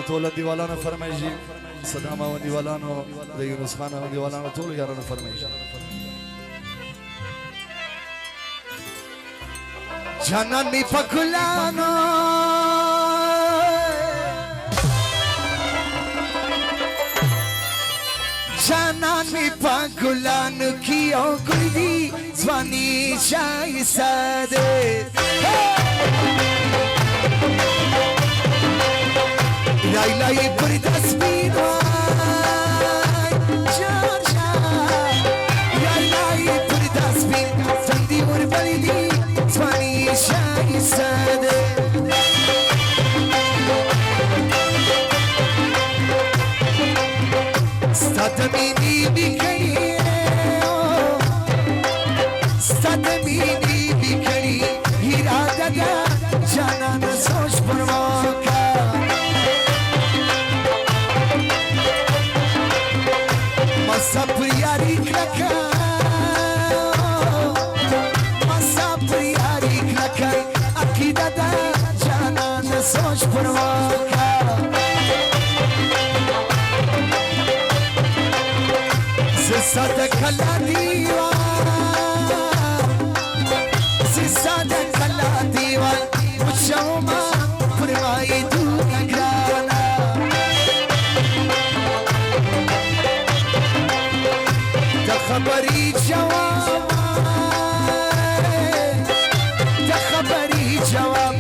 ټول دیوالانو فرمایي صدام او دیوالانو د یونس خان او دیوالانو ټول یارانو فرمایي جانان می پکلانو جانان می پکلانو کیو گلی زوانی شای ساده لای لای پر دسبین وای جان جان لای لای پر دسبین تندی ور بلیدی زوانی شای ساده ستادمینی بیکنی ستادمینی بیکنی ایراده دا جانان سوش پرواکا Masa priyari klaka Masa priyari klaka Akida da janan soch parwaka Zisada kala diwan Zisada kala diwan Uchawma parwai duna grana خبری جواب تا خبری جواب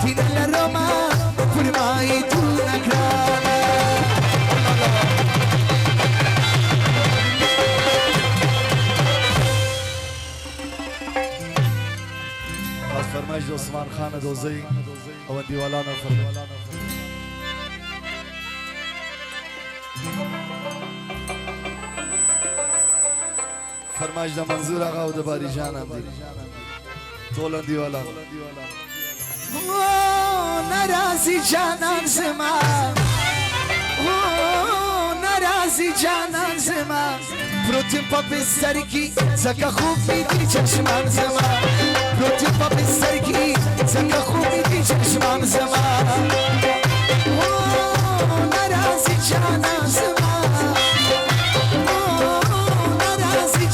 تینل رما فرمایی تو نگرانا از فرمایش عثمان خان دوزی او دیوالانا فرمایش فرمایش دا منظور آقا و دا باری جانم دی تولن دیوالا نرازی جانم زمان نرازی جانم زمان پروتیم پا بستری کی زکا خوب میدی چشمان زمان پروتیم پا بستری کی زکا خوب میدی چشمان زمان نرازی جانم زمان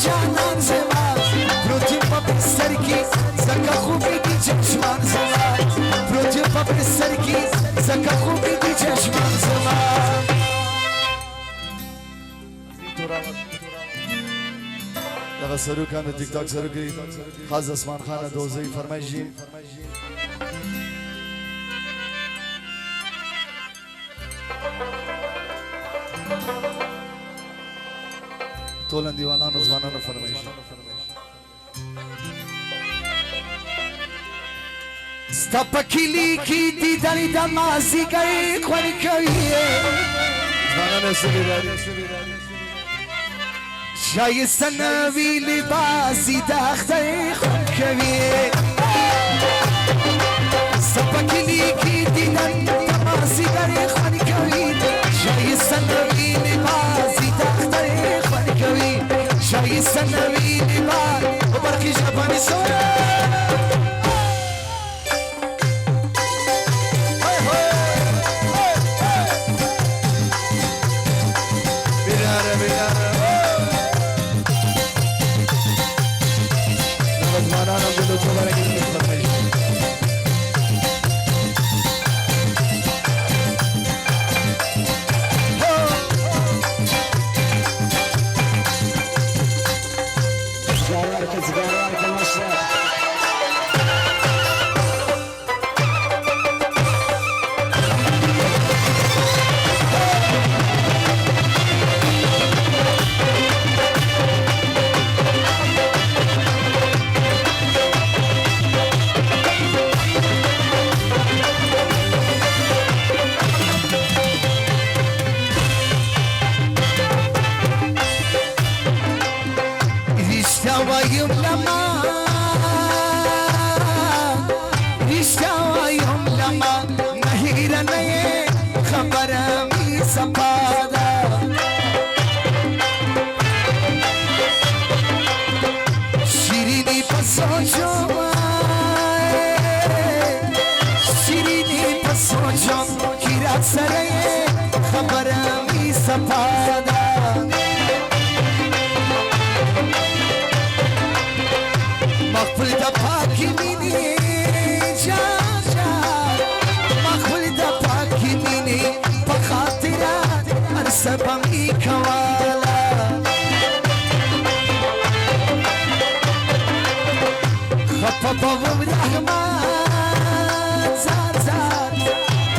جانان زمان پروتیم پا بستر کی زکا خوبی دی چشمان زمان پروتیم پا بستر کی زکا خوبی دی چشمان زمان دغه سروکان د ټیک ټاک سروکی خاص عثمان خان دوزی فرمایشي تولن دیوانانو زوانانو فرمایش ستا پکیلی کی دیدنی دا مازی گئی خوانی کویه زوانانو سبیداری شایسته نوی لباسی داخته خوان کویه ستا پکیلی کی دیدنی دا مازی گئی خوانی کویه شایسته نوی لباسی داخته خوانی کویه شایسته نوی لباس و برکی جبانی سوره زیاد سره خبرمی سپادا مقبول دا پاکی مینی جان جان مقبول دا پاکی مینی پا خاطرات ارسبمی کوالا خفا بابم رحمت زار زار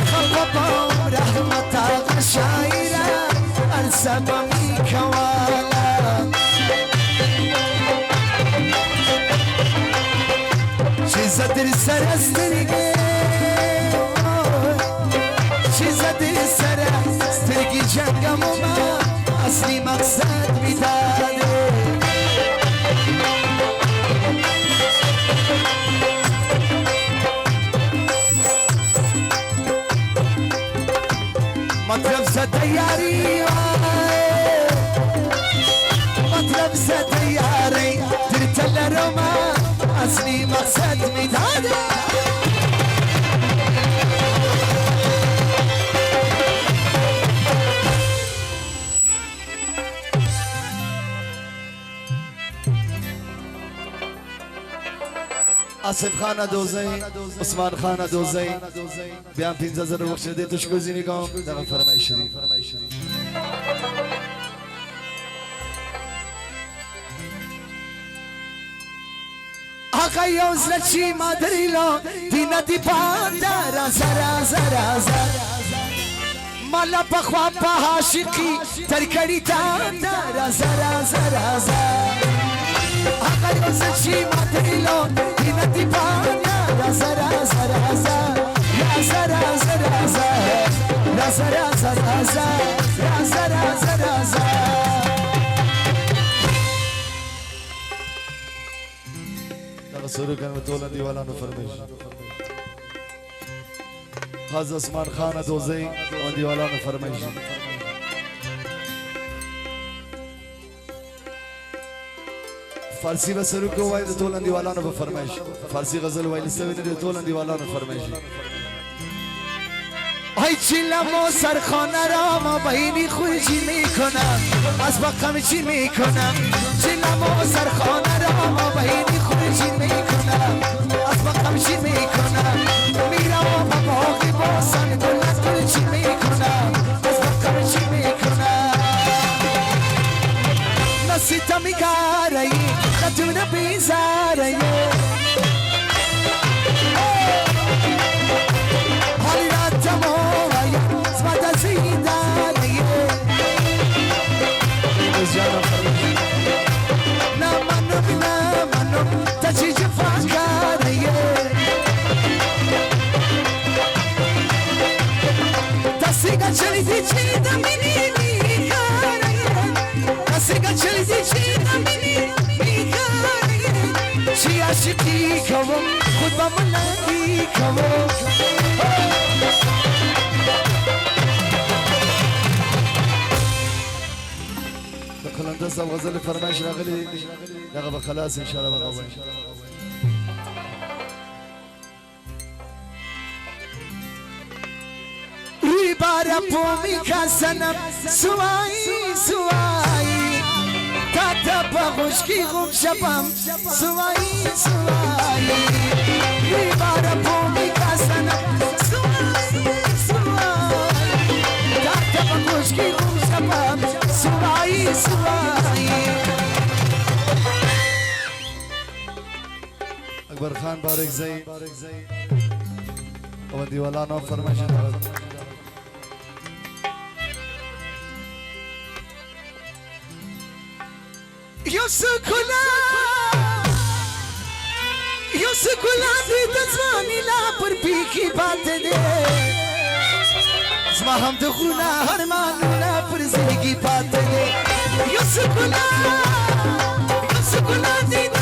خفا بابم رحمت آقا شایره ارسبمی کوالا چیزا در سر استرگی چیزا در سر استرگی جنگم ما اصلی مقصد میداده مطلب زده یاری مطلب زده یاری در تل روما اصلی مقصد میداده آصف خانه دوزی عثمان خانه دوزی بیان 15,000 رو بخشیده توش گزینی کن دقیق فرمایشی آقا یوزر چی مادریلو دینا دی پانده رازا رازا رازا مالا پخوا پا عاشقی ترکڑی تانده رازا رازا رازا آقا یوزر چی مادریلو دینا دی پانده رازا رازا رازا رازا رازا رازا رازا رازا رازا رازا رازا رازا سرو کن و طول دیوالانو فرمیش خاز عثمان خان دوزی و دیوالانو فرمیش فارسی و سرو کو وای طول دیوالانو فرمیش فارسی غزل وای لسوی دی طول دیوالانو فرمیش ای چیلمو سرخانه را ما بینی خوشی میکنم از بقم چی میکنم چیلمو سرخانه را ما بینی خوشی میکنم از بقم چی میکنم میرم با باقی باسن دلت گل چی میکنم از بقم چی میکنم نسیتا میگاره خطون بیزاره چلی دی چی دمینی میکاره کسیگا چلی دی چی دمینی میکاره چی عاشقی کوم خود با ملکی کوم دخلنده سب غزل فرمایش راغلی دغه به خلاص ان شاء الله بغوي بارا پومی کا سنم سوائی سوائی تا بغوش کی غم شبم سوائی سوائی بارا پومی کا سنم سوائی سوائی تا بغوش کی غم شبم سوائی سوائی اکبر خان بارک زئی و دیوالانو فرمایش Yo sukula di tazwani la par piki baat de Zma ham to khuna har manuna par zigi baat de Yo sukula di